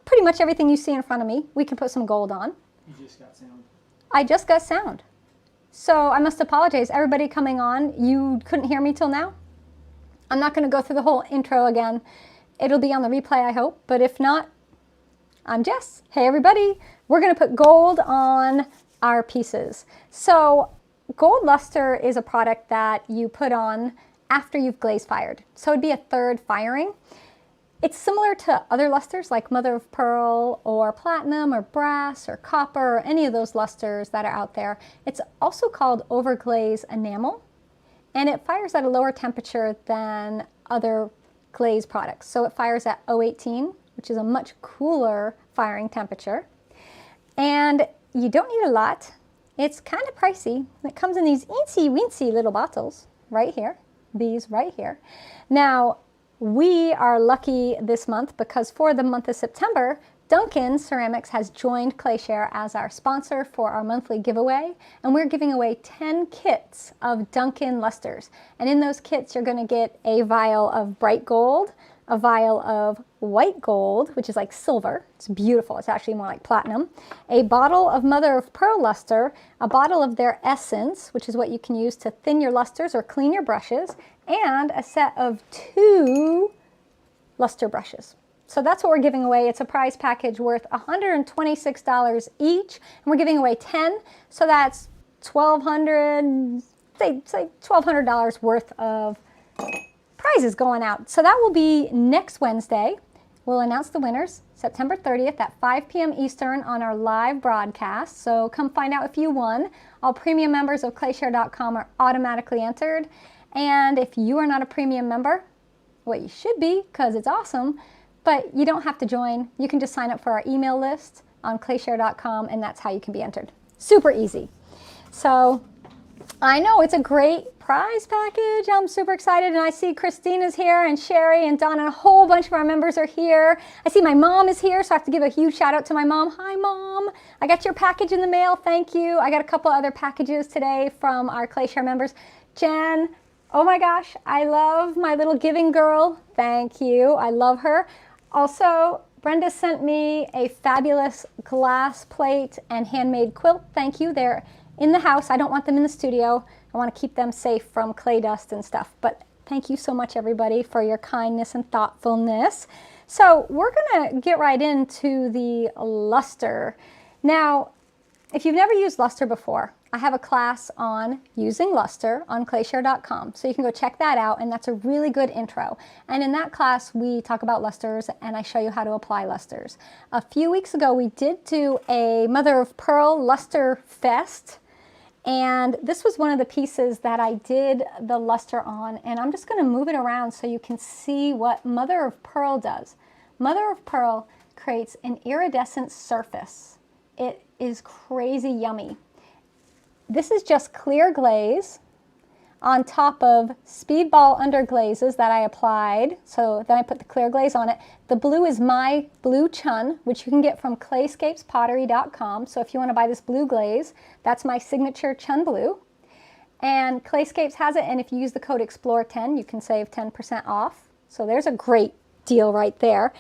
Pretty much everything you see in front of me, we can put some gold on. You just got sound. I just got sound. So I must apologize. Everybody coming on, you couldn't hear me till now? I'm not going to go through the whole intro again. It'll be on the replay, I hope. But if not, I'm Jess. Hey, everybody. We're going to put gold on our pieces. So gold luster is a product that you put on after you've glaze fired. So it'd be a third firing. It's similar to other lusters like mother of pearl or platinum or brass or copper or any of those lusters that are out there. It's also called overglaze enamel, and it fires at a lower temperature than other glaze products. So it fires at 018, which is a much cooler firing temperature. And you don't need a lot. It's kind of pricey. It comes in these eensy-weensy little bottles right here, these right here. Now, we are lucky this month because for the month of September, Duncan Ceramics has joined Clayshare as our sponsor for our monthly giveaway, and we're giving away 10 kits of Duncan lusters. And in those kits, you're going to get a vial of bright gold, a vial of white gold, which is like silver. It's beautiful. It's actually more like platinum. A bottle of mother of pearl luster, a bottle of their essence, which is what you can use to thin your lusters or clean your brushes, and a set of 2 luster brushes. So that's what we're giving away. It's a prize package worth $126 each, and we're giving away 10. So that's $1,200, say $1,200 worth of prizes going out. So that will be next Wednesday. We'll announce the winners September 30th at 5 p.m. Eastern on our live broadcast. So come find out if you won. All premium members of clayshare.com are automatically entered. And if you are not a premium member, well, you should be because it's awesome, but you don't have to join. You can just sign up for our email list on clayshare.com, and that's how you can be entered. Super easy. So I know it's a great prize package. I'm super excited, and I see Christina's here, and Sherry, and Donna, and a whole bunch of our members are here. I see my mom is here, so I have to give a huge shout out to my mom. Hi, Mom. I got your package in the mail. Thank you. I got a couple other packages today from our Clayshare members. Jen, oh my gosh, I love my little giving girl. Thank you. I love her. Also, Brenda sent me a fabulous glass plate and handmade quilt. Thank you. They're in the house. I don't want them in the studio. I want to keep them safe from clay dust and stuff. But thank you so much, everybody, for your kindness and thoughtfulness. So we're going to get right into the luster. Now, if you've never used luster before, I have a class on using luster on clayshare.com. So you can go check that out, and that's a really good intro. And in that class, we talk about lusters, and I show you how to apply lusters. A few weeks ago, we did do a mother of pearl luster fest. And this was one of the pieces that I did the luster on, and I'm just going to move it around so you can see what mother of pearl does. Mother of pearl creates an iridescent surface. It is crazy yummy. This is just clear glaze on top of speedball underglazes that I applied. So then I put the clear glaze on it. The blue is my blue chun, which you can get from clayscapespottery.com. So if you want to buy this blue glaze, that's my signature chun blue. And Clayscapes has it, and if you use the code EXPLORE10, you can save 10% off. So there's a great deal right there.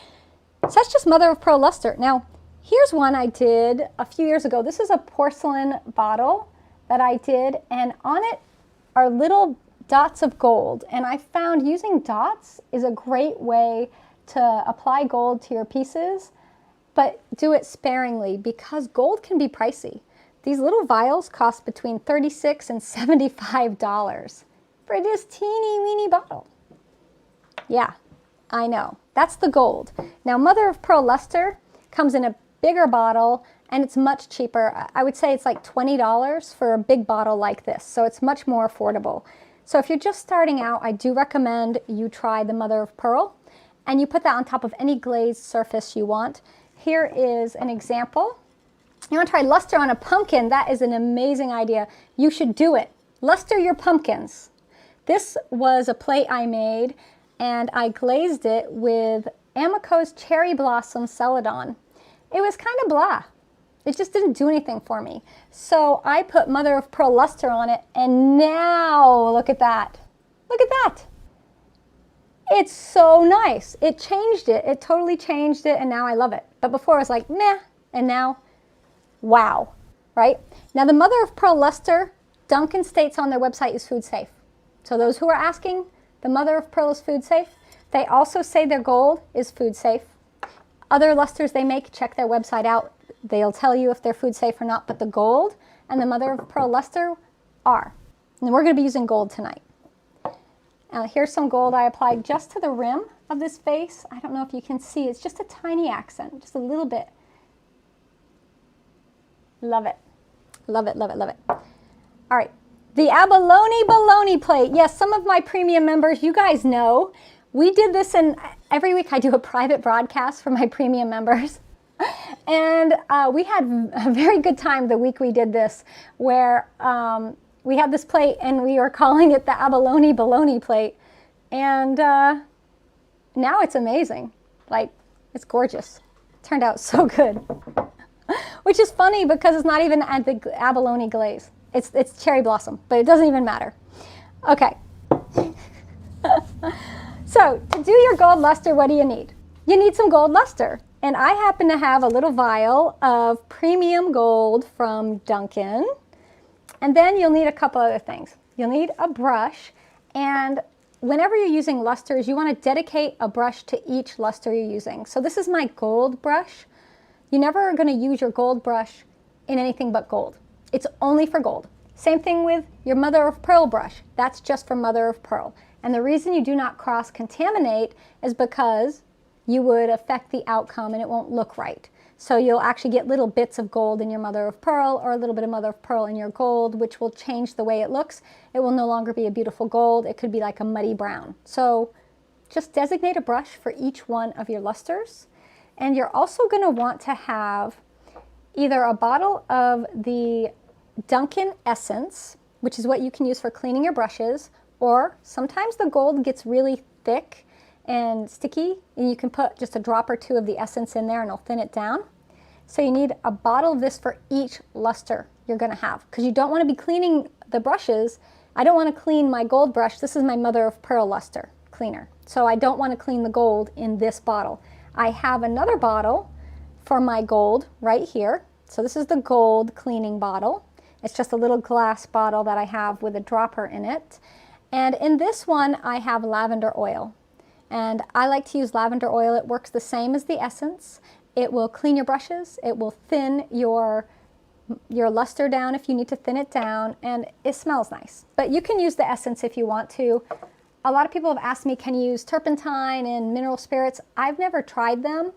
So that's just mother of pearl luster. Now, here's one I did a few years ago. This is a porcelain bottle that I did, and on it are little dots of gold. And I found using dots is a great way to apply gold to your pieces, but do it sparingly because gold can be pricey. These little vials cost between $36 and $75 for this teeny weeny bottle. Yeah, I know. That's the gold. Now, mother of pearl luster comes in a bigger bottle, and it's much cheaper. I would say it's like $20 for a big bottle like this, so it's much more affordable. So if you're just starting out, I do recommend you try the mother of pearl, and you put that on top of any glazed surface you want. Here is an example. You want to try luster on a pumpkin? That is an amazing idea. You should do it. Luster your pumpkins. This was a plate I made, and I glazed it with Amico's Cherry Blossom Celadon. It was kind of blah. It just didn't do anything for me. So I put mother of pearl luster on it, and now look at that. Look at that. It's so nice. It changed it. It totally changed it, and now I love it. But before I was like, meh, and now, wow, right? Now the mother of pearl luster, Duncan states on their website, is food safe. So those who are asking, the mother of pearl is food safe. They also say their gold is food safe. Other lusters they make, check their website out. They'll tell you if they're food safe or not, but the gold and the mother of pearl luster are. And we're going to be using gold tonight. Now here's some gold I applied just to the rim of this vase. I don't know if you can see, it's just a tiny accent, just a little bit. Love it. Love it, love it, love it. All right, the abalone bologna plate. Yes, some of my premium members, you guys know, we did this, and every week I do a private broadcast for my premium members. And we had a very good time the week we did this, where we had this plate and we were calling it the abalone bologna plate. And now it's amazing. Like, it's gorgeous. It turned out so good. Which is funny because it's not even the abalone glaze. It's cherry blossom, but it doesn't even matter. Okay. So to do your gold luster, what do you need? You need some gold luster. And I happen to have a little vial of premium gold from Duncan. And then you'll need a couple other things. You'll need a brush, and whenever you're using lusters, you want to dedicate a brush to each luster you're using. So this is my gold brush. You're never going to use your gold brush in anything but gold. It's only for gold. Same thing with your mother of pearl brush. That's just for mother of pearl. And the reason you do not cross-contaminate is because you would affect the outcome and it won't look right. So you'll actually get little bits of gold in your mother of pearl or a little bit of mother of pearl in your gold, which will change the way it looks. It will no longer be a beautiful gold. It could be like a muddy brown. So just designate a brush for each one of your lusters. And you're also going to want to have either a bottle of the Duncan Essence, which is what you can use for cleaning your brushes, or sometimes the gold gets really thick and sticky, and you can put just a drop or two of the essence in there and it'll thin it down. So you need a bottle of this for each luster you're going to have, because you don't want to be cleaning the brushes. I don't want to clean my gold brush. This is my mother of pearl luster cleaner. So I don't want to clean the gold in this bottle. I have another bottle for my gold right here. So this is the gold cleaning bottle. It's just a little glass bottle that I have with a dropper in it. And in this one, I have lavender oil. And I like to use lavender oil. It works the same as the essence. It will clean your brushes. It will thin your luster down if you need to thin it down, and it smells nice. But you can use the essence if you want to. A lot of people have asked me, can you use turpentine and mineral spirits? I've never tried them.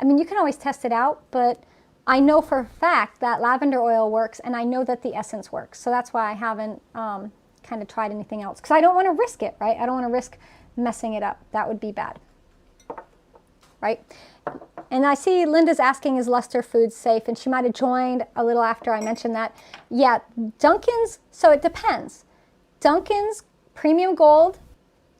I mean, you can always test it out, but I know for a fact that lavender oil works, and I know that the essence works. So that's why I haven't kind of tried anything else, because I don't want to risk it, right? I don't want to risk messing it up. That would be bad, right? And I see Linda's asking, is luster food safe? And she might have joined a little after I mentioned that. Yeah, Duncan's, so it depends. Duncan's premium gold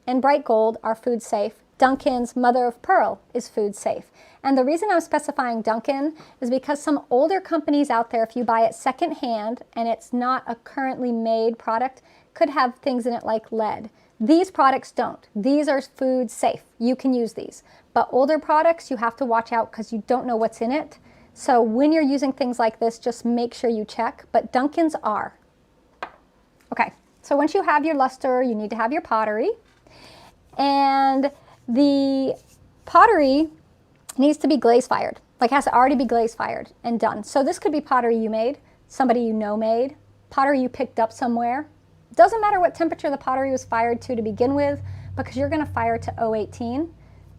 and bright gold are food safe. Duncan's mother of pearl is food safe. And the reason I'm specifying Duncan is because some older companies out there, if you buy it secondhand and it's not a currently made product, could have things in it like lead. These products don't. These are food safe. You can use these. But older products, you have to watch out because you don't know what's in it. So when you're using things like this, just make sure you check. But Duncan's are. Okay, so once you have your luster, you need to have your pottery. And the pottery needs to be glaze fired. Like, it has to already be glaze fired and done. So this could be pottery you made, somebody you know made, pottery you picked up somewhere. Doesn't matter what temperature the pottery was fired to begin with, because you're going to fire to 018.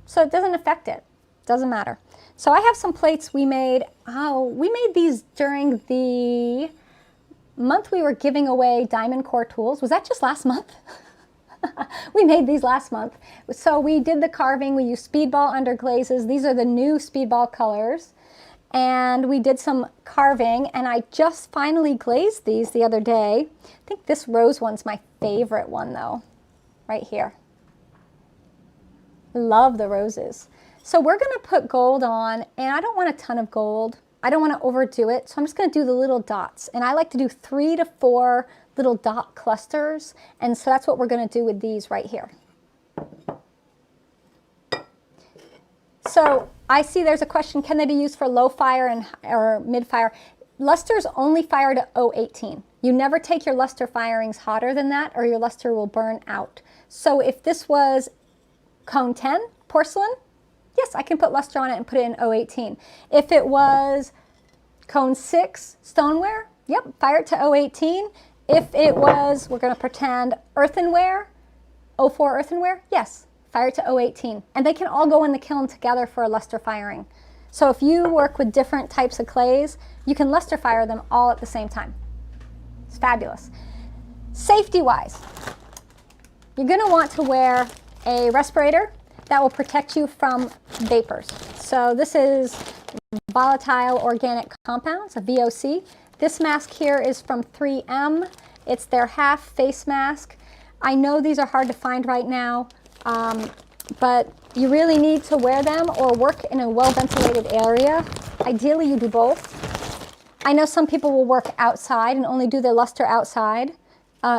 So it doesn't affect it. Doesn't matter. So I have some plates we made. Oh, we made these during the month we were giving away diamond core tools. Was that just last month? We made these last month. So we did the carving. We used speedball underglazes. These are the new speedball colors. And we did some carving, and I just finally glazed these the other day. I think this rose one's my favorite one though, right here. Love the roses. So we're gonna put gold on, and I don't want a ton of gold. I don't want to overdo it, so I'm just gonna do the little dots. And I like to do 3 to 4 little dot clusters, and so that's what we're gonna do with these right here. So I see there's a question, can they be used for low fire and or mid fire? Lusters only fire to 018. You never take your luster firings hotter than that or your luster will burn out. So if this was cone 10 porcelain, yes, I can put luster on it and put it in 018. If it was cone 6 stoneware, yep, fire it to 018. If it was, we're going to pretend earthenware, 04 earthenware, yes, fire it to 018. And they can all go in the kiln together for a luster firing. So if you work with different types of clays, you can luster fire them all at the same time. It's fabulous. Safety-wise, you're going to want to wear a respirator that will protect you from vapors. So this is volatile organic compounds, a VOC. This mask here is from 3M. It's their half face mask. I know these are hard to find right now, but you really need to wear them or work in a well-ventilated area. Ideally, you do both. I know some people will work outside and only do their luster outside.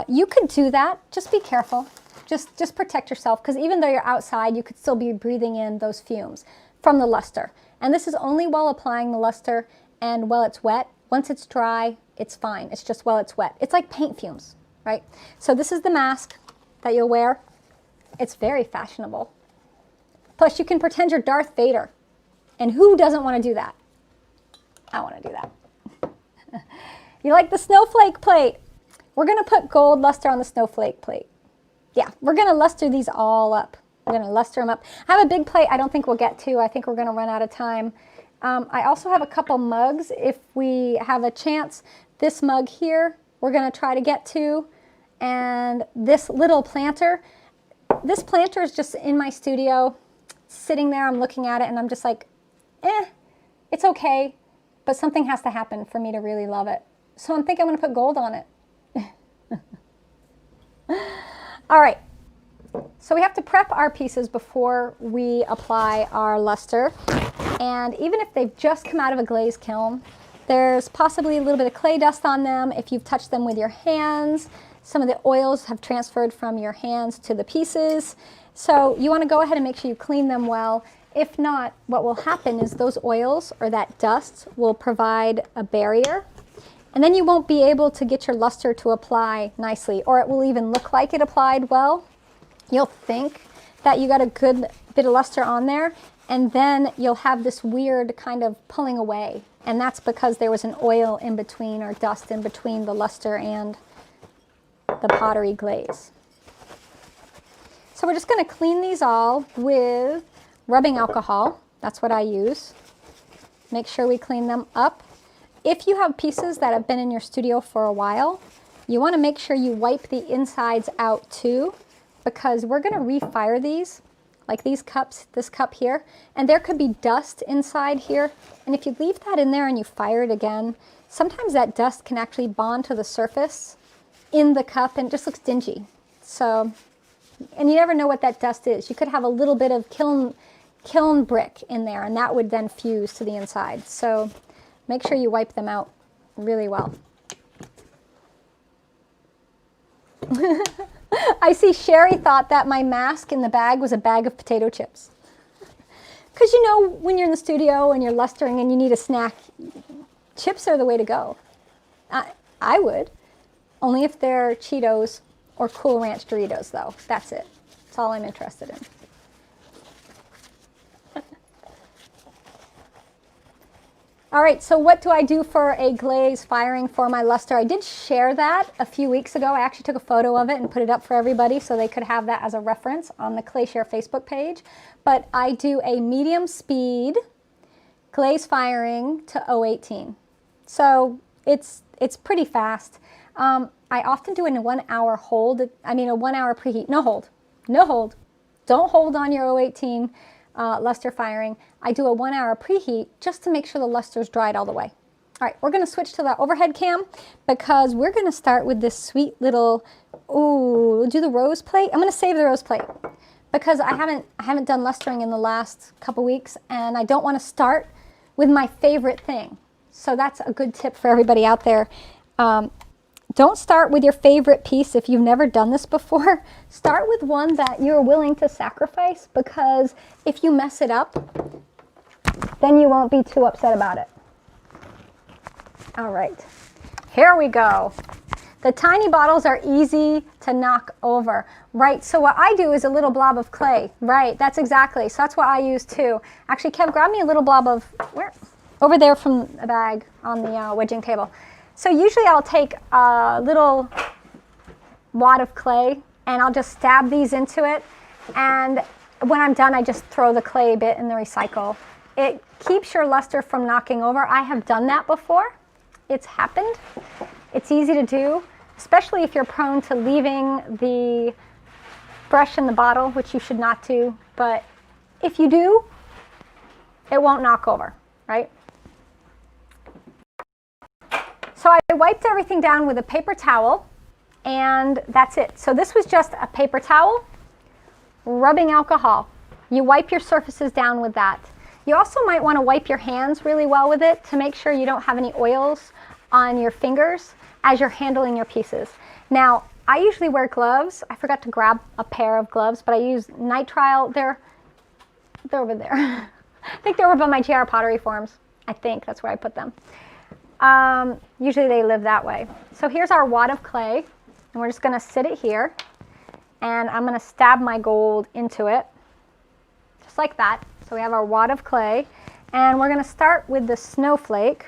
You could do that. Just be careful. Just protect yourself, because even though you're outside, you could still be breathing in those fumes from the luster. And this is only while applying the luster and while it's wet. Once it's dry, it's fine. It's just while it's wet. It's like paint fumes, right? So this is the mask that you'll wear. It's very fashionable. Plus, you can pretend you're Darth Vader. And who doesn't want to do that? I want to do that. You like the snowflake plate? We're going to put gold luster on the snowflake plate. Yeah, we're going to luster these all up. We're going to luster them up. I have a big plate I don't think we'll get to. I think we're going to run out of time. I also have a couple mugs if we have a chance. This mug here, we're going to try to get to. And this little planter. This planter is just in my studio, sitting there. I'm looking at it and I'm just like, it's okay. But something has to happen for me to really love it. So I'm thinking I'm going to put gold on it. All right, so we have to prep our pieces before we apply our luster. And even if they've just come out of a glaze kiln, there's possibly a little bit of clay dust on them if you've touched them with your hands. Some of the oils have transferred from your hands to the pieces. So you want to go ahead and make sure you clean them well. If not, what will happen is those oils or that dust will provide a barrier. And then you won't be able to get your luster to apply nicely, or it will even look like it applied well. You'll think that you got a good bit of luster on there, and then you'll have this weird kind of pulling away. And that's because there was an oil in between or dust in between the luster and the pottery glaze. So we're just going to clean these all with rubbing alcohol. That's what I use. Make sure we clean them up. If you have pieces that have been in your studio for a while, you want to make sure you wipe the insides out too, because we're going to refire these, like these cups, this cup here, and there could be dust inside here. And if you leave that in there and you fire it again, sometimes that dust can actually bond to the surface in the cup and it just looks dingy. So, and you never know what that dust is. You could have a little bit of kiln brick in there, and that would then fuse to the inside. So make sure you wipe them out really well. I see Sherry thought that my mask in the bag was a bag of potato chips. Because you know, when you're in the studio and you're lustering and you need a snack, chips are the way to go. I would. Only if they're Cheetos or Cool Ranch Doritos, though. That's it. That's all I'm interested in. All right, so what do I do for a glaze firing for my luster? I did share that a few weeks ago. I actually took a photo of it and put it up for everybody so they could have that as a reference on the ClayShare Facebook page. But I do a medium speed glaze firing to 018. So it's pretty fast. I often do it in a 1 hour hold. I mean a 1 hour preheat. No hold. No hold. Don't hold on your 018. Luster firing. I do a 1 hour preheat just to make sure the luster's dried all the way. All right, we're going to switch to the overhead cam because we're going to start with this sweet little, we'll do the rose plate. I'm going to save the rose plate because I haven't done lustering in the last couple weeks, and I don't want to start with my favorite thing. So that's a good tip for everybody out there. Don't start with your favorite piece if you've never done this before. Start with one that you're willing to sacrifice, because if you mess it up, then you won't be too upset about it. All right, here we go. The tiny bottles are easy to knock over, right? So what I do is a little blob of clay, right? That's exactly, so that's what I use too. Actually, Kev, grab me a little blob of, where? Over there from a bag on the wedging table. So usually I'll take a little wad of clay and I'll just stab these into it. And when I'm done, I just throw the clay bit in the recycle. It keeps your luster from knocking over. I have done that before. It's happened. It's easy to do, especially if you're prone to leaving the brush in the bottle, which you should not do. But if you do, it won't knock over, right? So I wiped everything down with a paper towel, and that's it. So this was just a paper towel, rubbing alcohol. You wipe your surfaces down with that. You also might want to wipe your hands really well with it to make sure you don't have any oils on your fingers as you're handling your pieces. Now, I usually wear gloves. I forgot to grab a pair of gloves, but I use nitrile. They're over there. I think they were by my JR Pottery forms. I think that's where I put them. Usually they live that way. So here's our wad of clay, and we're just going to sit it here, and I'm going to stab my gold into it, just like that. So we have our wad of clay, and we're going to start with the snowflake.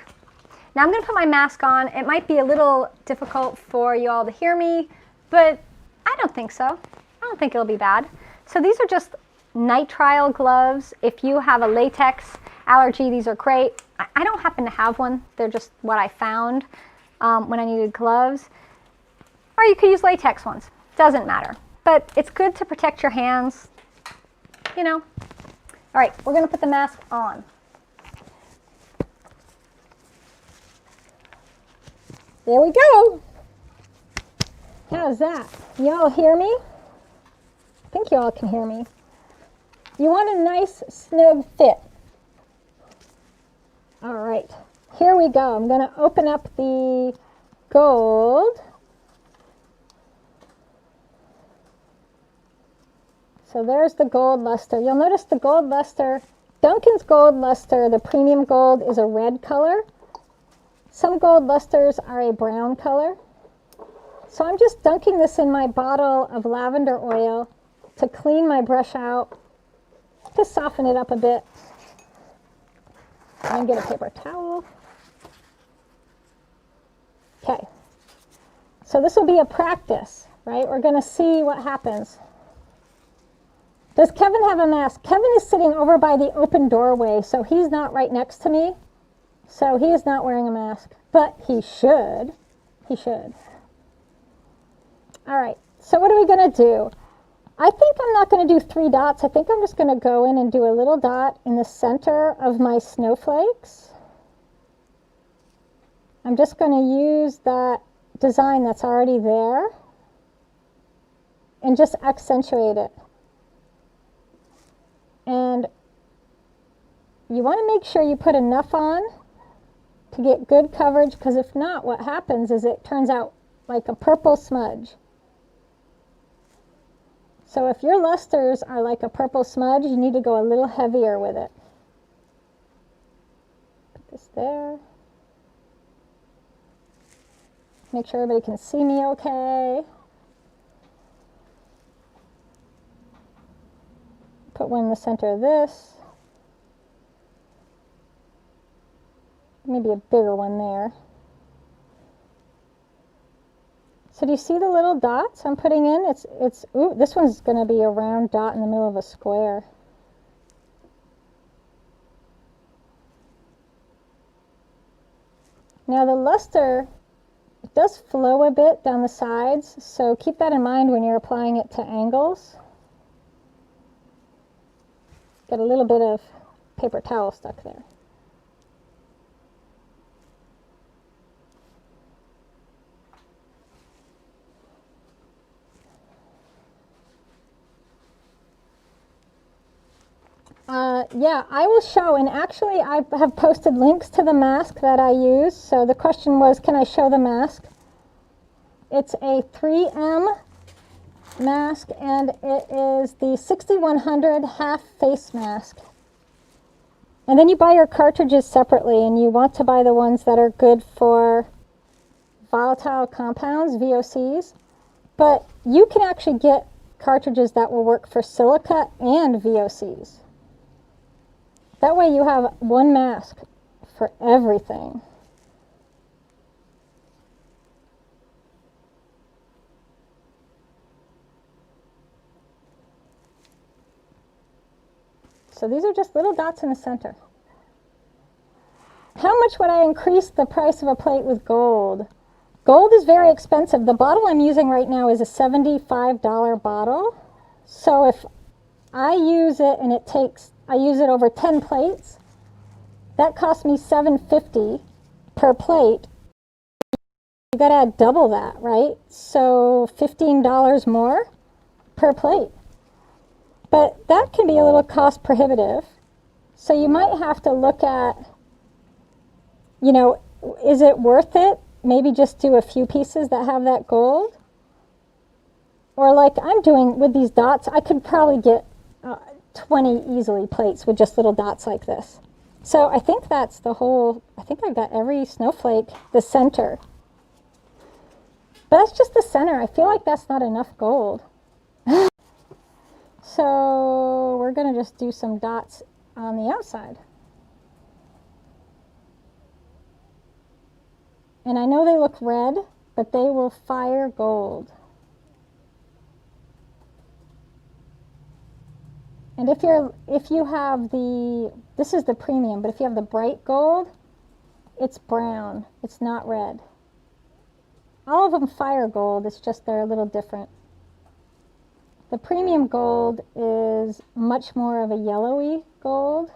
Now I'm going to put my mask on. It might be a little difficult for you all to hear me, but I don't think so. I don't think it'll be bad. So these are just nitrile gloves. If you have a latex allergy, these are great. I don't happen to have one. They're just what I found when I needed gloves. Or you could use latex ones. Doesn't matter. But it's good to protect your hands, you know. All right, we're going to put the mask on. There we go. How's that? Y'all hear me? I think y'all can hear me. You want a nice snug fit. All right, here we go. I'm going to open up the gold. So there's the gold luster. You'll notice the gold luster, Duncan's gold luster, the premium gold, is a red color. Some gold lusters are a brown color. So I'm just dunking this in my bottle of lavender oil to clean my brush out, to soften it up a bit. And get a paper towel. Okay, so this will be a practice, right? We're going to see what happens. Does Kevin have a mask? Kevin is sitting over by the open doorway, so he's not right next to me. So he is not wearing a mask, but he should. He should. All right, so what are we going to do? I think I'm not going to do 3 dots. I think I'm just going to go in and do a little dot in the center of my snowflakes. I'm just going to use that design that's already there and just accentuate it. And you want to make sure you put enough on to get good coverage, because if not, what happens is it turns out like a purple smudge. So if your lusters are like a purple smudge, you need to go a little heavier with it. Put this there. Make sure everybody can see me okay. Put one in the center of this. Maybe a bigger one there. So do you see the little dots I'm putting in? Ooh, this one's going to be a round dot in the middle of a square. Now the luster, it does flow a bit down the sides, so keep that in mind when you're applying it to angles. Got a little bit of paper towel stuck there. Yeah, I will show, and actually I have posted links to the mask that I use. So the question was, can I show the mask? It's a 3M mask, and it is the 6100 half face mask. And then you buy your cartridges separately, and you want to buy the ones that are good for volatile compounds, VOCs. But you can actually get cartridges that will work for silica and VOCs. That way you have one mask for everything. So these are just little dots in the center. How much would I increase the price of a plate with gold? Gold is very expensive. The bottle I'm using right now is a $75 bottle. So if I use it and I use it over 10 plates, that costs me $7.50 per plate. You gotta add double that, right? So $15 more per plate. But that can be a little cost prohibitive. So you might have to look at, you know, is it worth it? Maybe just do a few pieces that have that gold. Or like I'm doing with these dots, I could probably get 20 easily plates with just little dots like this. So I think that's the whole, I think I got every snowflake, the center. But that's just the center. I feel like that's not enough gold. So we're going to just do some dots on the outside. And I know they look red, but they will fire gold. And if you have this is the premium, but if you have the bright gold, it's brown. It's not red. All of them fire gold, it's just they're a little different. The premium gold is much more of a yellowy gold.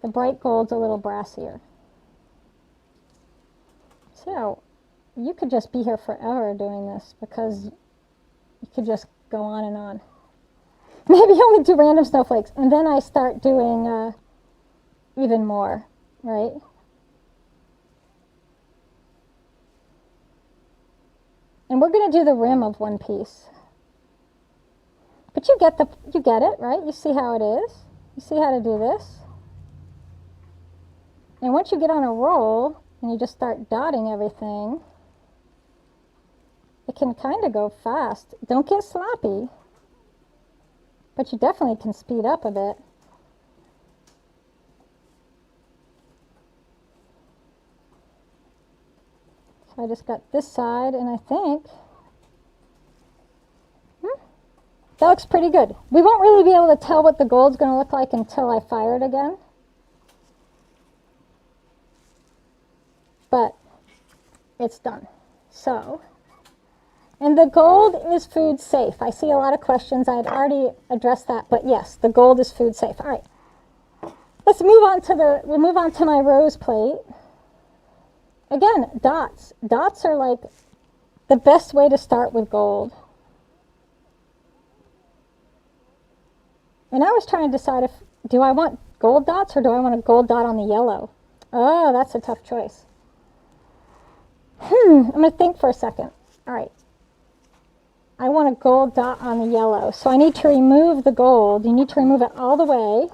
The bright gold's a little brassier. So you could just be here forever doing this because you could just go on and on. Maybe only do random snowflakes, and then I start doing even more, right? And we're going to do the rim of one piece. But you get it, right? You see how it is. You see how to do this. And once you get on a roll and you just start dotting everything, it can kind of go fast. Don't get sloppy, but you definitely can speed up a bit. I just got this side, and I think that looks pretty good. We won't really be able to tell what the gold's going to look like until I fire it again. But it's done. So, and the gold is food safe. I see a lot of questions. I had already addressed that, but yes, the gold is food safe. All right. Let's move on to we'll move on to my rose plate. Again, dots. Dots are like the best way to start with gold. And I was trying to decide do I want gold dots or do I want a gold dot on the yellow? Oh, that's a tough choice. I'm going to think for a second. All right. I want a gold dot on the yellow. So I need to remove the gold. You need to remove it all the way.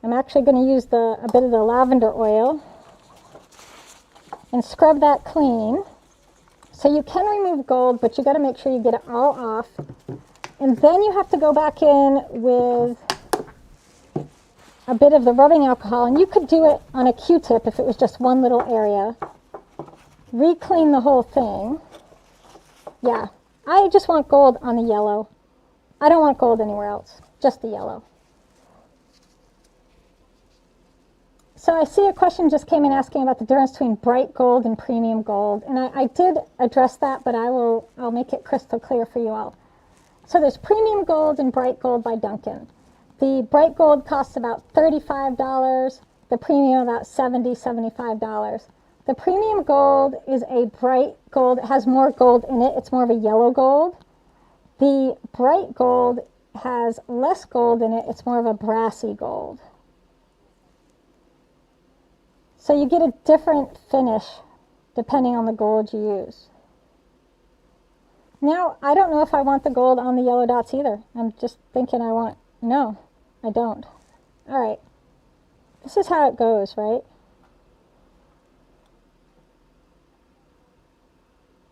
I'm actually going to use a bit of the lavender oil and scrub that clean. So you can remove gold, but you got to make sure you get it all off. And then you have to go back in with a bit of the rubbing alcohol, and you could do it on a Q-tip if it was just one little area. Re-clean the whole thing. Yeah, I just want gold on the yellow. I don't want gold anywhere else, just the yellow. So I see a question just came in asking about the difference between bright gold and premium gold. And I did address that, but I'll make it crystal clear for you all. So there's premium gold and bright gold by Duncan. The bright gold costs about $35. The premium about $70, $75. The premium gold is a bright gold. It has more gold in it. It's more of a yellow gold. The bright gold has less gold in it. It's more of a brassy gold. So you get a different finish depending on the gold you use. Now, I don't know if I want the gold on the yellow dots either. I'm just thinking no, I don't. All right, this is how it goes, right?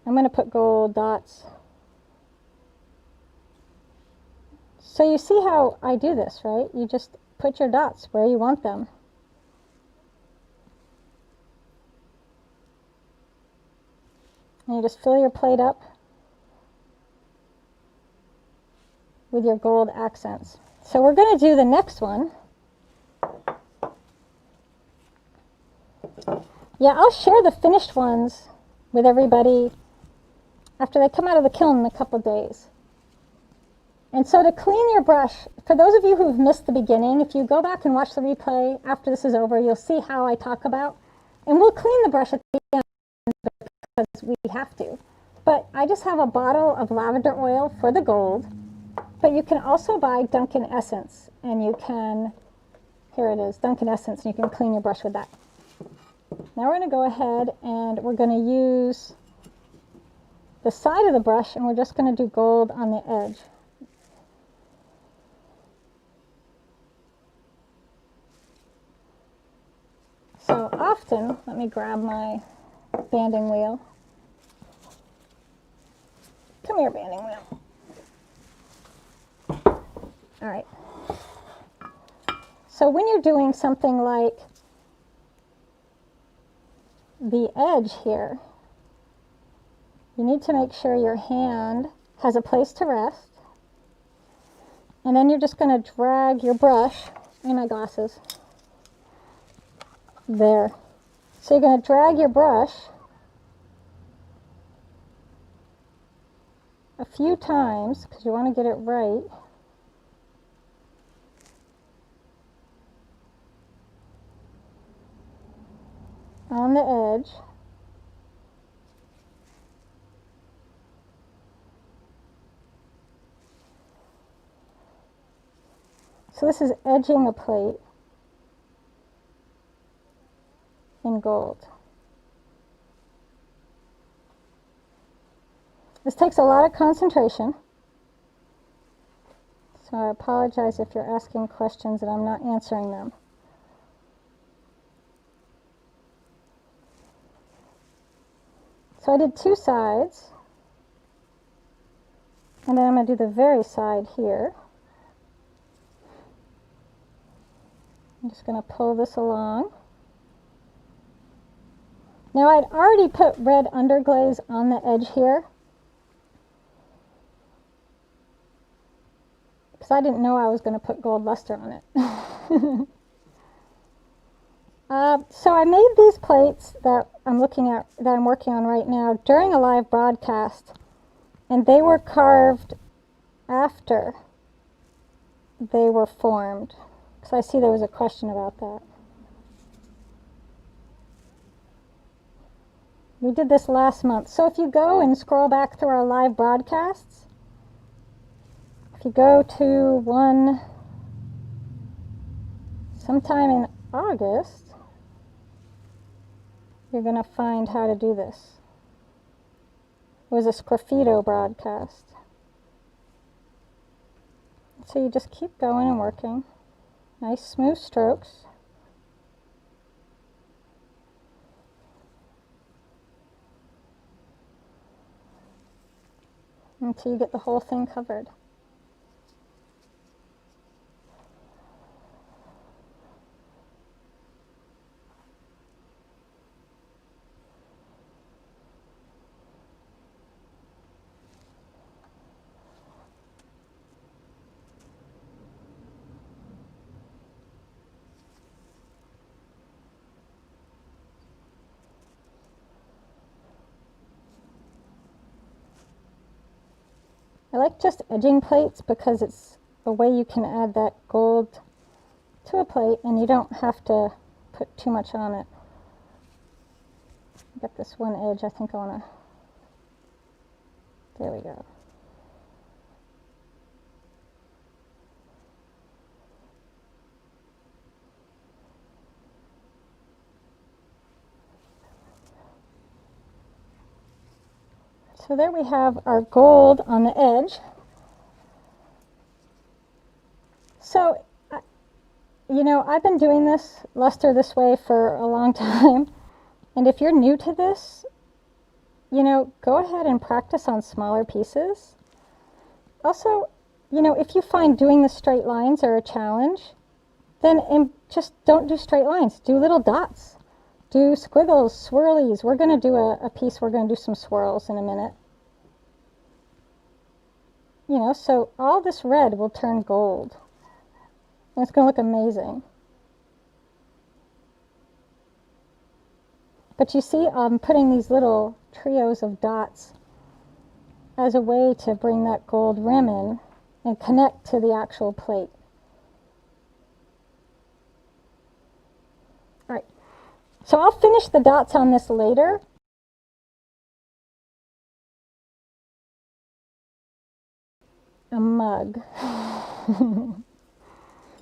I'm going to put gold dots. So you see how I do this, right? You just put your dots where you want them. And you just fill your plate up with your gold accents. So we're going to do the next one. Yeah, I'll share the finished ones with everybody after they come out of the kiln in a couple days. And so to clean your brush, for those of you who've missed the beginning, if you go back and watch the replay after this is over, you'll see how I talk about, and we'll clean the brush at the end because we have to. But I just have a bottle of lavender oil for the gold, but you can also buy Dunkin' Essence, and you can, here it is, Dunkin' Essence, and you can clean your brush with that. Now we're going to go ahead and we're going to use the side of the brush, and we're just going to do gold on the edge. So often, let me grab my banding wheel. Come here, banding wheel. All right. So when you're doing something like the edge here, you need to make sure your hand has a place to rest. And then you're just going to drag your brush, and my glasses, there. So you're going to drag your brush a few times because you want to get it right. On the edge. So this is edging a plate in gold. This takes a lot of concentration. So I apologize if you're asking questions and I'm not answering them. So I did two sides, and then I'm going to do the very side here. I'm just going to pull this along. Now I'd already put red underglaze on the edge here, because I didn't know I was going to put gold luster on it. So I made these plates that I'm working on right now during a live broadcast, and they were carved after they were formed. So I see there was a question about that. We did this last month. So if you go and scroll back through our live broadcasts, if you go to one sometime in August, you're going to find how to do this. It was a Sgraffito broadcast. So you just keep going and working. Nice smooth strokes. Until you get the whole thing covered. I like just edging plates because it's a way you can add that gold to a plate and you don't have to put too much on it. Got this one edge I think I want to, there we go. So there we have our gold on the edge. So you know, I've been doing this luster this way for a long time. And if you're new to this, you know, go ahead and practice on smaller pieces. Also, you know, if you find doing the straight lines are a challenge, then just don't do straight lines. Do little dots. Do squiggles, swirlies. We're going to do a piece, we're going to do some swirls in a minute. You know, so all this red will turn gold. And it's going to look amazing. But you see, I'm putting these little trios of dots as a way to bring that gold rim in and connect to the actual plate. All right, so I'll finish the dots on this later. A mug.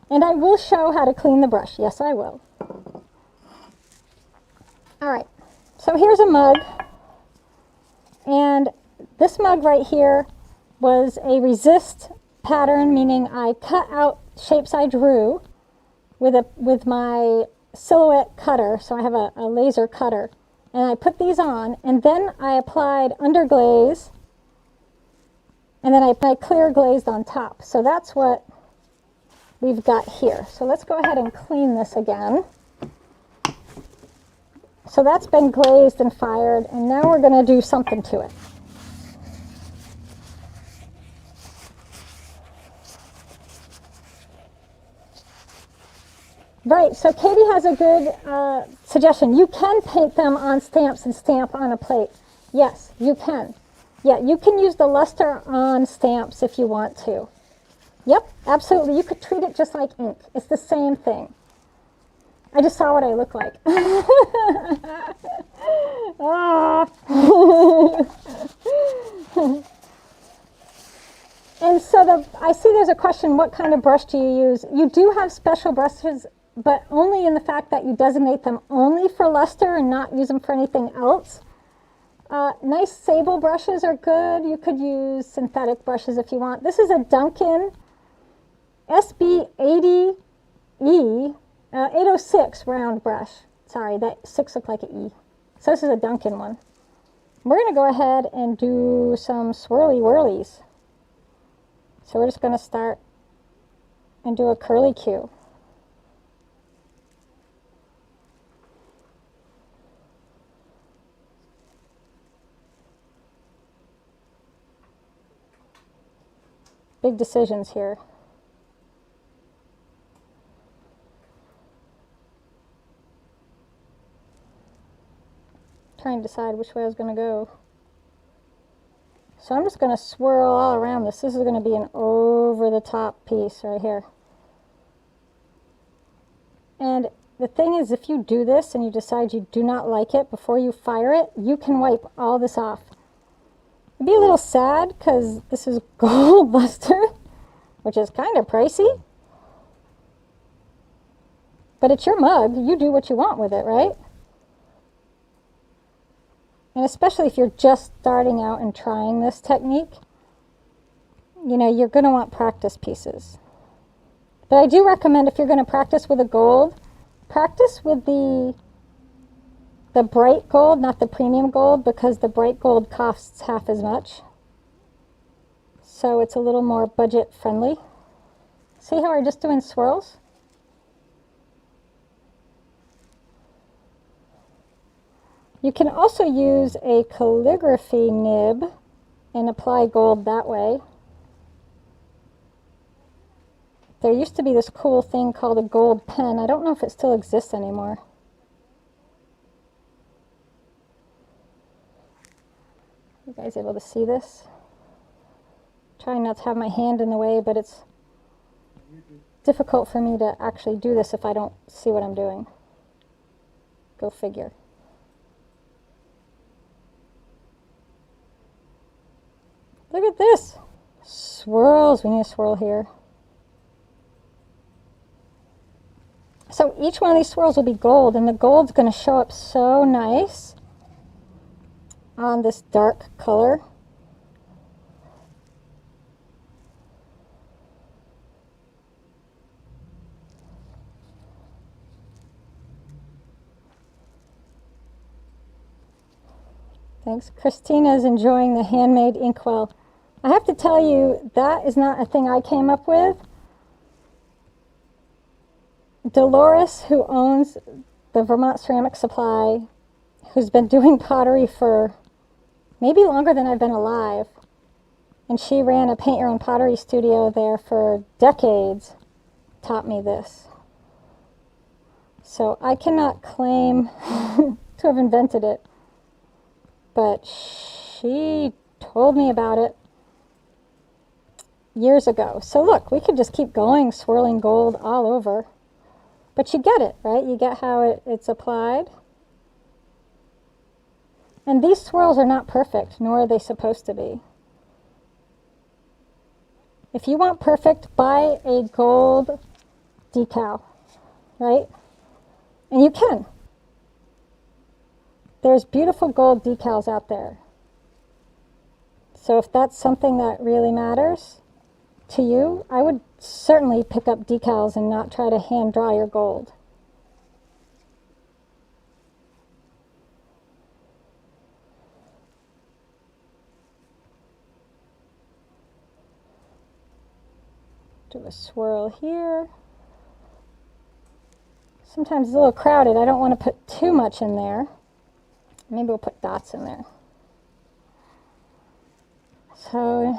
And I will show how to clean the brush. Yes, I will. All right, so here's a mug. And this mug right here was a resist pattern, meaning I cut out shapes I drew with my silhouette cutter. So I have a laser cutter. And I put these on, and then I applied underglaze, and then I clear glazed on top. So that's what we've got here. So let's go ahead and clean this again. So that's been glazed and fired, and now we're going to do something to it. Right, so Katie has a good suggestion. You can paint them on stamps and stamp on a plate. Yes, you can. Yeah, you can use the luster on stamps if you want to. Yep, absolutely. You could treat it just like ink. It's the same thing. I just saw what I look like. And so I see there's a question, what kind of brush do you use? You do have special brushes, but only in the fact that you designate them only for luster and not use them for anything else. Nice sable brushes are good. You could use synthetic brushes if you want. This is a Duncan SB80E 806 round brush. Sorry, that 6 looked like an E. So this is a Duncan one. We're going to go ahead and do some swirly whirlies. So we're just going to start and do a curly Q. Big decisions here. Trying to decide which way I was going to go. So I'm just going to swirl all around this. This is going to be an over-the-top piece right here. And the thing is, if you do this and you decide you do not like it before you fire it, you can wipe all this off. It'd be a little sad because this is gold luster, which is kind of pricey. But it's your mug. You do what you want with it, right? And especially if you're just starting out and trying this technique, you know, you're going to want practice pieces. But I do recommend if you're going to practice with a gold, practice with the bright gold, not the premium gold, because the bright gold costs half as much. So it's a little more budget friendly. See how we're just doing swirls? You can also use a calligraphy nib and apply gold that way. There used to be this cool thing called a gold pen. I don't know if it still exists anymore. You guys able to see this? Trying not to have my hand in the way, but it's difficult for me to actually do this if I don't see what I'm doing. Go figure. Look at this. Swirls. We need a swirl here. So each one of these swirls will be gold, and the gold's going to show up so nice on this dark color. Thanks. Christina is enjoying the handmade inkwell. I have to tell you, that is not a thing I came up with. Dolores, who owns the Vermont Ceramic Supply, who's been doing pottery for maybe longer than I've been alive, and she ran a paint your own pottery studio there for decades, taught me this. So I cannot claim to have invented it, but she told me about it years ago. So look, we could just keep going, swirling gold all over. But you get it, right? You get how it's applied. And these swirls are not perfect, nor are they supposed to be. If you want perfect, buy a gold decal, right? And you can. There's beautiful gold decals out there. So if that's something that really matters to you, I would certainly pick up decals and not try to hand draw your gold. Do a swirl here. Sometimes it's a little crowded. I don't want to put too much in there. Maybe we'll put dots in there. So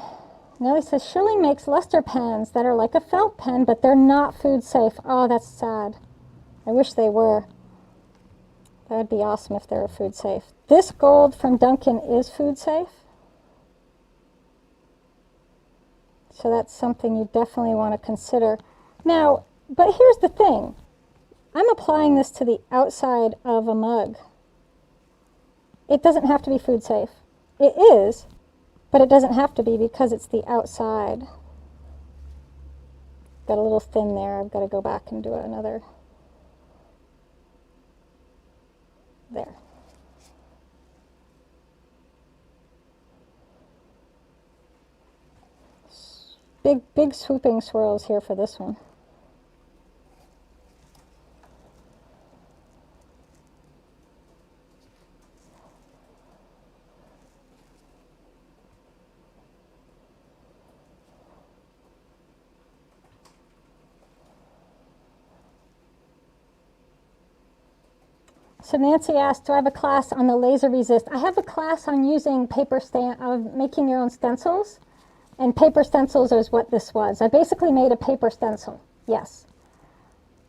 Nellie says, Shirley makes luster pens that are like a felt pen, but they're not food safe. Oh, that's sad. I wish they were. That would be awesome if they were food safe. This gold from Duncan is food safe. So that's something you definitely want to consider. Now, but here's the thing. I'm applying this to the outside of a mug. It doesn't have to be food safe. It is, but it doesn't have to be because it's the outside. Got a little thin there. I've got to go back and do another. There. Big swooping swirls here for this one. So Nancy asked, do I have a class on the laser resist? I have a class on using making your own stencils. And paper stencils is what this was. I basically made a paper stencil, yes.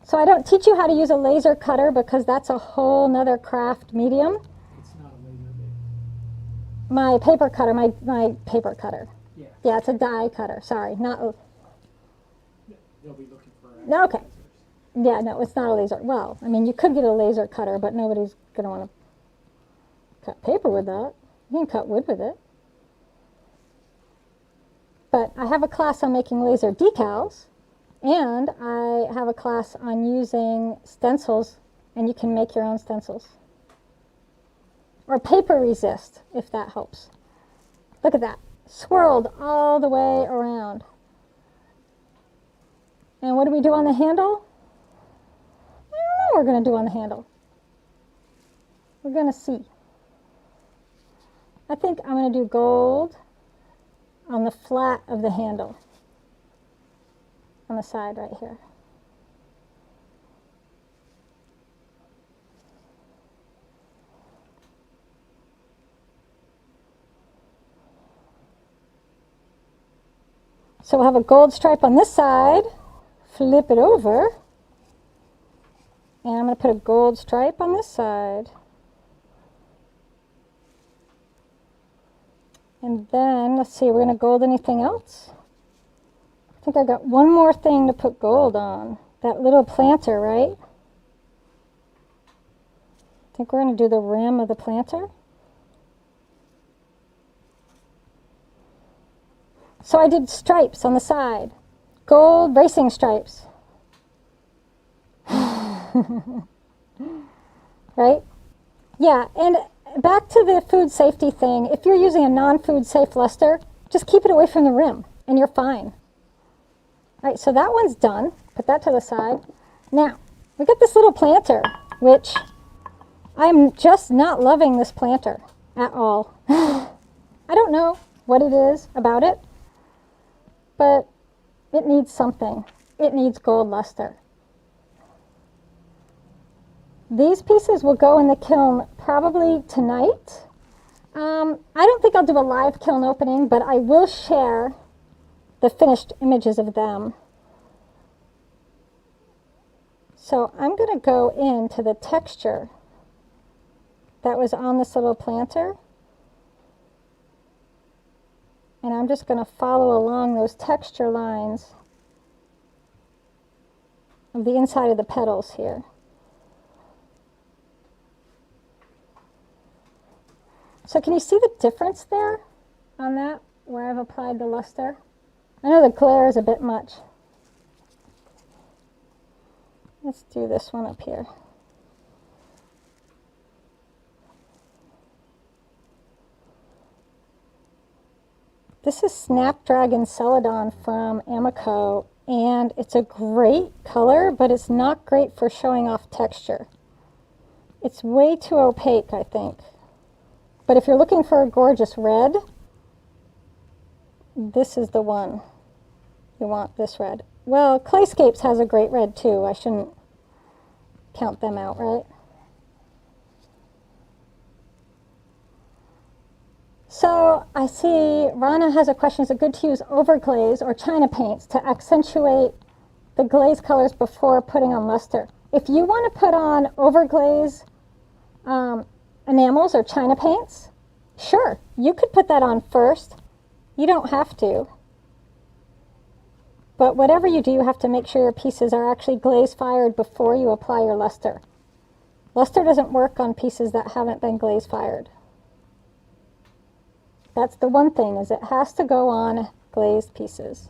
So I don't teach you how to use a laser cutter because that's a whole nother craft medium. It's not a laser bit. My paper cutter, my paper cutter. Yeah. Yeah, it's a die cutter, sorry. Not. They'll be looking for No, okay. lasers. Yeah, no, it's not a laser. Well, I mean, you could get a laser cutter, but nobody's going to want to cut paper with that. You can cut wood with it. But I have a class on making laser decals, and I have a class on using stencils, and you can make your own stencils. Or paper resist, if that helps. Look at that. Swirled all the way around. And what do we do on the handle? I don't know what we're going to do on the handle. We're going to see. I think I'm going to do gold on the flat of the handle, on the side right here. So we'll have a gold stripe on this side, flip it over, and I'm going to put a gold stripe on this side. And then, let's see, we're going to gold anything else? I think I got one more thing to put gold on. That little planter, right? I think we're going to do the rim of the planter. So I did stripes on the side. Gold racing stripes. Right? Yeah, and back to the food safety thing, if you're using a non-food safe luster, just keep it away from the rim and you're fine. All right, so that one's done. Put that to the side. Now, we got this little planter, which I'm just not loving this planter. at all. I don't know what it is about it, but it needs something. It needs gold luster. These pieces will go in the kiln probably tonight. I don't think I'll do a live kiln opening, but I will share the finished images of them. So I'm going to go into the texture that was on this little planter. And I'm just going to follow along those texture lines of the inside of the petals here. So can you see the difference there on that, where I've applied the luster? I know the glare is a bit much. Let's do this one up here. This is Snapdragon Celadon from Amico, and it's a great color, but it's not great for showing off texture. It's way too opaque, I think. But if you're looking for a gorgeous red, this is the one. You want this red. Well, Clayscapes has a great red too. I shouldn't count them out, right? So I see Rana has a question. Is it good to use overglaze or China paints to accentuate the glaze colors before putting on luster? If you want to put on overglaze enamels or China paints, sure, you could put that on first. You don't have to. But whatever you do, you have to make sure your pieces are actually glaze fired before you apply your luster. Luster doesn't work on pieces that haven't been glaze fired. That's the one thing, is it has to go on glazed pieces.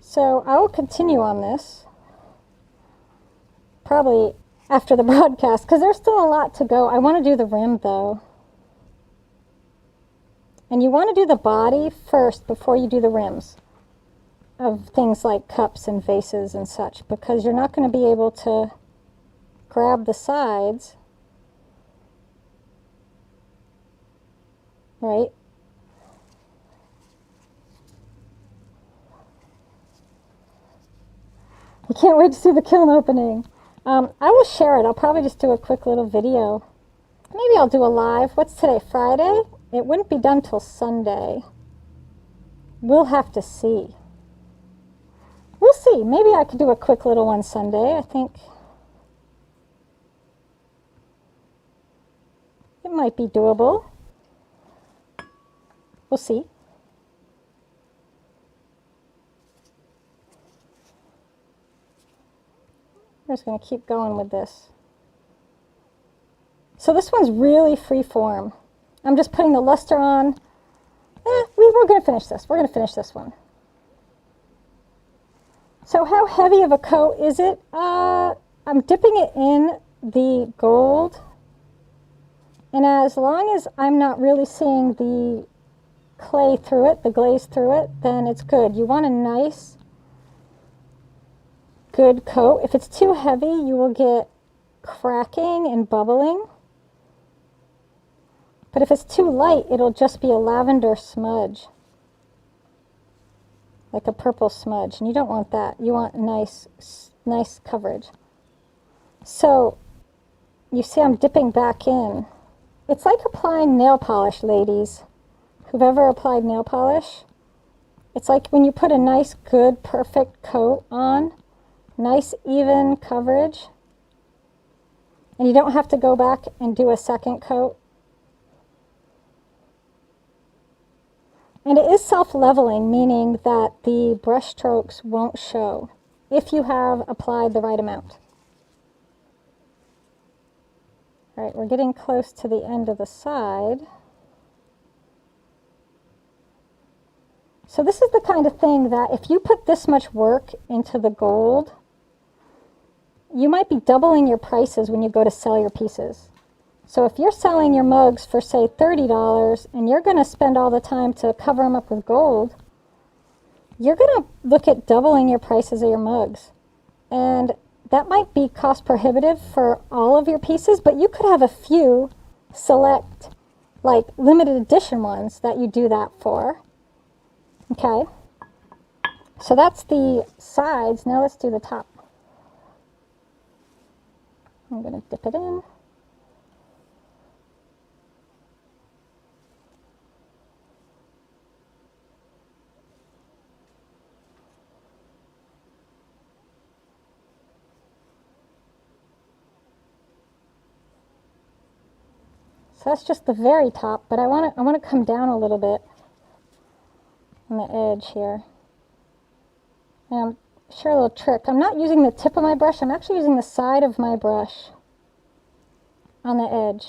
So I will continue on this, probably after the broadcast, because there's still a lot to go. I want to do the rim though. And you want to do the body first before you do the rims of things like cups and vases and such, because you're not going to be able to grab the sides, right? I can't wait to see the kiln opening. I will share it. I'll probably just do a quick little video. Maybe I'll do a live. What's today, Friday? It wouldn't be done till Sunday. We'll have to see. We'll see. Maybe I could do a quick little one Sunday. I think it might be doable. We'll see. I'm just going to keep going with this. So this one's really free form. I'm just putting the luster on. We're going to finish this. We're going to finish this one. So how heavy of a coat is it? I'm dipping it in the gold. And as long as I'm not really seeing the clay through it, the glaze through it, then it's good. You want a nice, good coat. If it's too heavy, you will get cracking and bubbling. But if it's too light, it'll just be a lavender smudge, like a purple smudge, and you don't want that. You want nice coverage. So you see I'm dipping back in. It's like applying nail polish, ladies. Who've ever applied nail polish? It's like when you put a nice, good, perfect coat on, nice, even coverage, and you don't have to go back and do a second coat. And it is self-leveling, meaning that the brush strokes won't show if you have applied the right amount. All right, we're getting close to the end of the side. So this is the kind of thing that if you put this much work into the gold, you might be doubling your prices when you go to sell your pieces. So if you're selling your mugs for, say, $30, and you're going to spend all the time to cover them up with gold, you're going to look at doubling your prices of your mugs. And that might be cost prohibitive for all of your pieces, but you could have a few select, like limited edition ones that you do that for. Okay. So that's the sides. Now let's do the top. I'm going to dip it in. So that's just the very top, but I want to come down a little bit on the edge here. And I'm sure a little trick. I'm not using the tip of my brush. I'm actually using the side of my brush on the edge.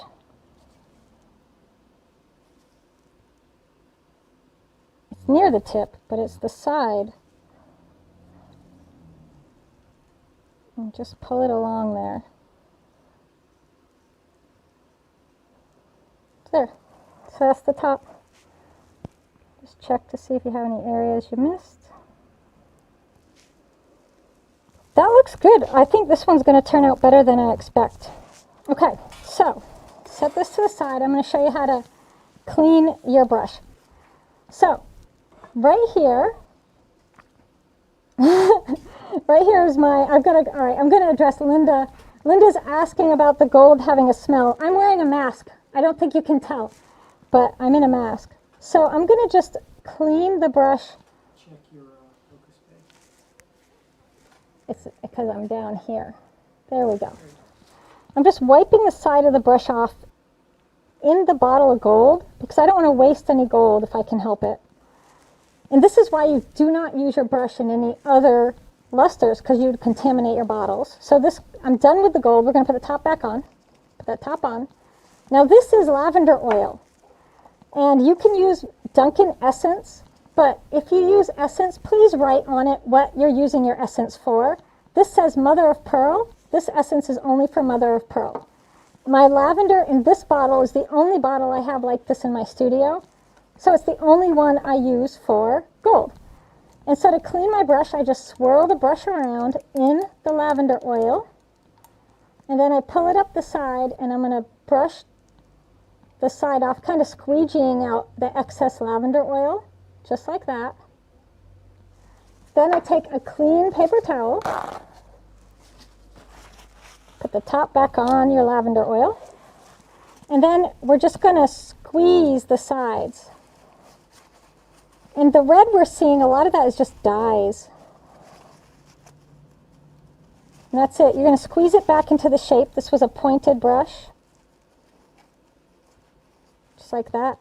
It's near the tip, but it's the side. And just pull it along there. There. So that's the top. Just check to see if you have any areas you missed. That looks good. I think this one's going to turn out better than I expect. Okay, so set this to the side. I'm going to show you how to clean your brush. So, right here, right here is my, all right, I'm going to address Linda. Linda's asking about the gold having a smell. I'm wearing a mask. I don't think you can tell, but I'm in a mask. So I'm going to just clean the brush. Check your focus page. It's because I'm down here. There we go. I'm just wiping the side of the brush off in the bottle of gold because I don't want to waste any gold if I can help it. And this is why you do not use your brush in any other lusters because you would contaminate your bottles. So this, I'm done with the gold. We're going to put the top back on. Put that top on. Now this is lavender oil, and you can use Dunkin' Essence, but if you use Essence, please write on it what you're using your essence for. This says Mother of Pearl. This essence is only for Mother of Pearl. My lavender in this bottle is the only bottle I have like this in my studio, so it's the only one I use for gold. And so to clean my brush, I just swirl the brush around in the lavender oil, and then I pull it up the side, and I'm going to brush the side off, kind of squeegeeing out the excess lavender oil, just like that. Then I take a clean paper towel, put the top back on your lavender oil, and then we're just going to squeeze the sides. And the red we're seeing, a lot of that is just dyes. And that's it. You're going to squeeze it back into the shape. This was a pointed brush. Like that.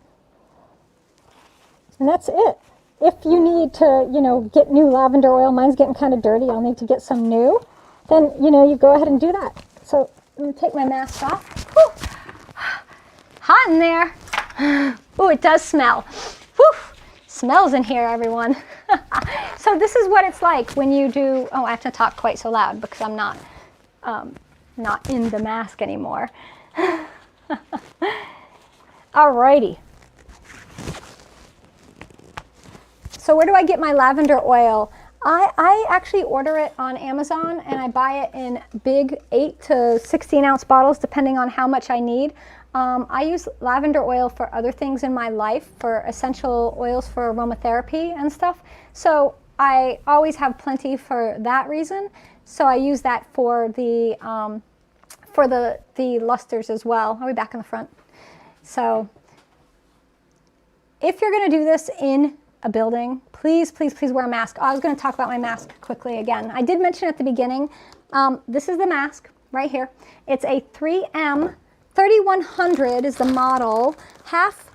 And that's it. If you need to, get new lavender oil, mine's getting kind of dirty, I'll need to get some new, then, you go ahead and do that. So I'm going to take my mask off. Whew. Hot in there. Ooh, it does smell. Whew. Smells in here, everyone. So this is what it's like when you do, oh, I have to talk quite so loud because I'm not in the mask anymore. Alrighty. So where do I get my lavender oil? I actually order it on Amazon, and I buy it in big 8 to 16 ounce bottles depending on how much I need. I use lavender oil for other things in my life, for essential oils for aromatherapy and stuff. So I always have plenty for that reason. So I use that for the lusters as well. I'll be back in the front. So if you're going to do this in a building, please, please, please wear a mask. I was going to talk about my mask quickly again. I did mention at the beginning, this is the mask right here. It's a 3M, 3100 is the model. Half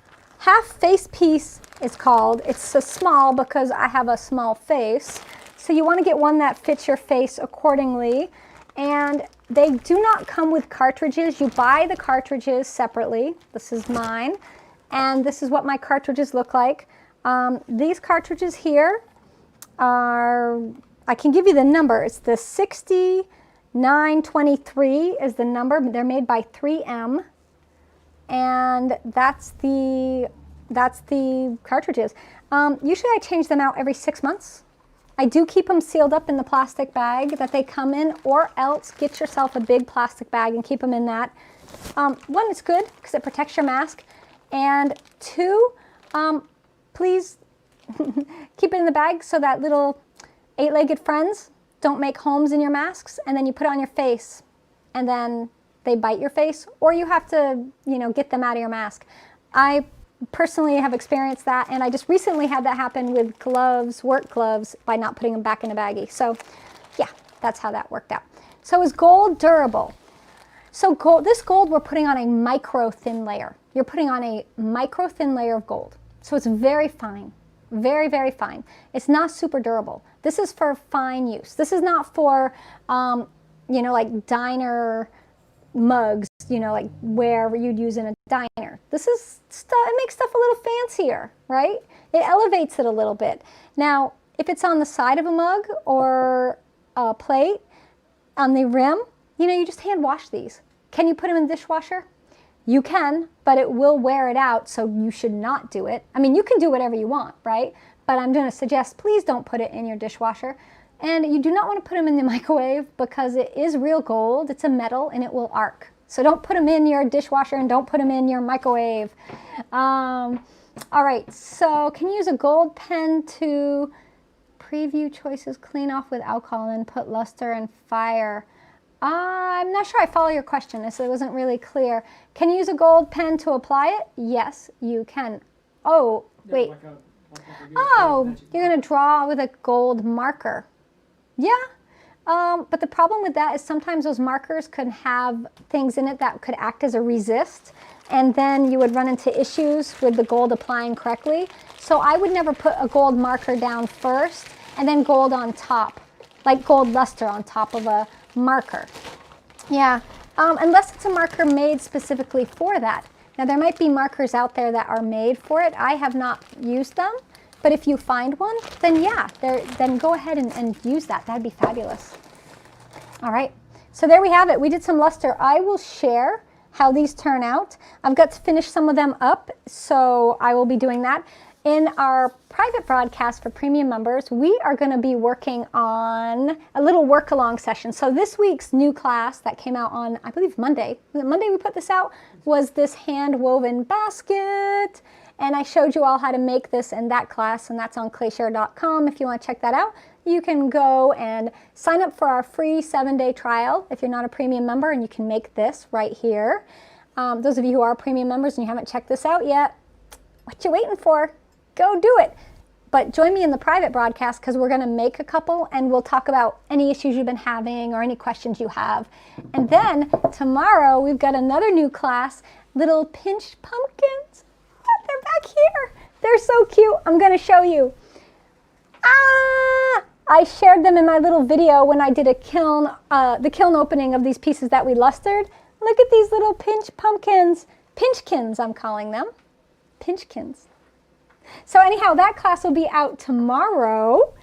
face piece is called. It's so small because I have a small face. So you want to get one that fits your face accordingly. And they do not come with cartridges. You buy the cartridges separately. This is mine. And this is what my cartridges look like. These cartridges here are, I can give you the number. It's the 6923 is the number. They're made by 3M. And that's the cartridges. Usually I change them out every 6 months. I do keep them sealed up in the plastic bag that they come in, or else get yourself a big plastic bag and keep them in that. One, it's good because it protects your mask. And two, please keep it in the bag so that little 8-legged friends don't make homes in your masks, and then you put it on your face and then they bite your face, or you have to, get them out of your mask. I personally have experienced that, and I just recently had that happen with gloves, work gloves, by not putting them back in a baggie. So yeah, that's how that worked out. So is gold durable? So this gold we're putting on a micro thin layer. You're putting on a micro thin layer of gold. So it's very fine, very, very fine. It's not super durable. This is for fine use. This is not for, like diner mugs, like where you'd use in a diner. This is stuff, it makes stuff a little fancier, right? It elevates it a little bit. Now, if it's on the side of a mug or a plate, on the rim, you just hand wash these. Can you put them in the dishwasher? You can, but it will wear it out, so you should not do it. I mean, you can do whatever you want, right? But I'm going to suggest, please don't put it in your dishwasher. And you do not want to put them in the microwave because it is real gold, it's a metal, and it will arc. So don't put them in your dishwasher and don't put them in your microwave. All right, so can you use a gold pen to preview choices, clean off with alcohol, and put luster and fire? I'm not sure I follow your question. It wasn't really clear. Can you use a gold pen to apply it? Yes, you can. Oh, wait. Oh, you're going to draw with a gold marker. Yeah, but the problem with that is sometimes those markers could have things in it that could act as a resist, and then you would run into issues with the gold applying correctly. So I would never put a gold marker down first and then gold on top, like gold luster on top of a marker. Yeah, unless it's a marker made specifically for that. Now there might be markers out there that are made for it. I have not used them. But if you find one, then yeah, then go ahead and use that. That'd be fabulous. All right, so there we have it. We did some luster. I will share how these turn out. I've got to finish some of them up, so I will be doing that. In our private broadcast for premium members, we are going to be working on a little work-along session. So this week's new class that came out on, I believe, Monday. Monday we put this out, was this hand-woven basket. And I showed you all how to make this in that class, and that's on clayshare.com. If you want to check that out, you can go and sign up for our free 7-day trial if you're not a premium member, and you can make this right here. Those of you who are premium members and you haven't checked this out yet, what you waiting for? Go do it. But join me in the private broadcast because we're going to make a couple, and we'll talk about any issues you've been having or any questions you have. And then tomorrow we've got another new class, little pinched pumpkins. They're back here. They're so cute. I'm going to show you. I shared them in my little video when I did a kiln, the kiln opening of these pieces that we lustered. Look at these little pinch pumpkins. Pinchkins, I'm calling them. Pinchkins. So anyhow, that class will be out tomorrow,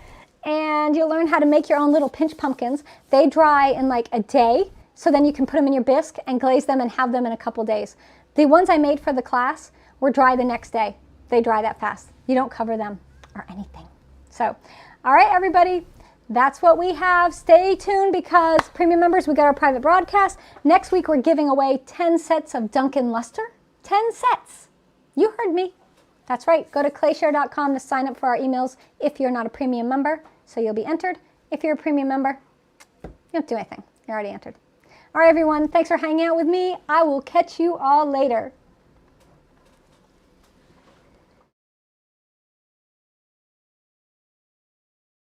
and you'll learn how to make your own little pinch pumpkins. They dry in like a day, so then you can put them in your bisque and glaze them and have them in a couple days. The ones I made for the class were dry the next day. They dry that fast. You don't cover them or anything. So, all right, everybody, that's what we have. Stay tuned because premium members, we got our private broadcast. Next week, we're giving away 10 sets of Duncan luster. 10 sets. You heard me. That's right. Go to clayshare.com to sign up for our emails if you're not a premium member. So you'll be entered. If you're a premium member, you don't do anything. You're already entered. All right, everyone. Thanks for hanging out with me. I will catch you all later.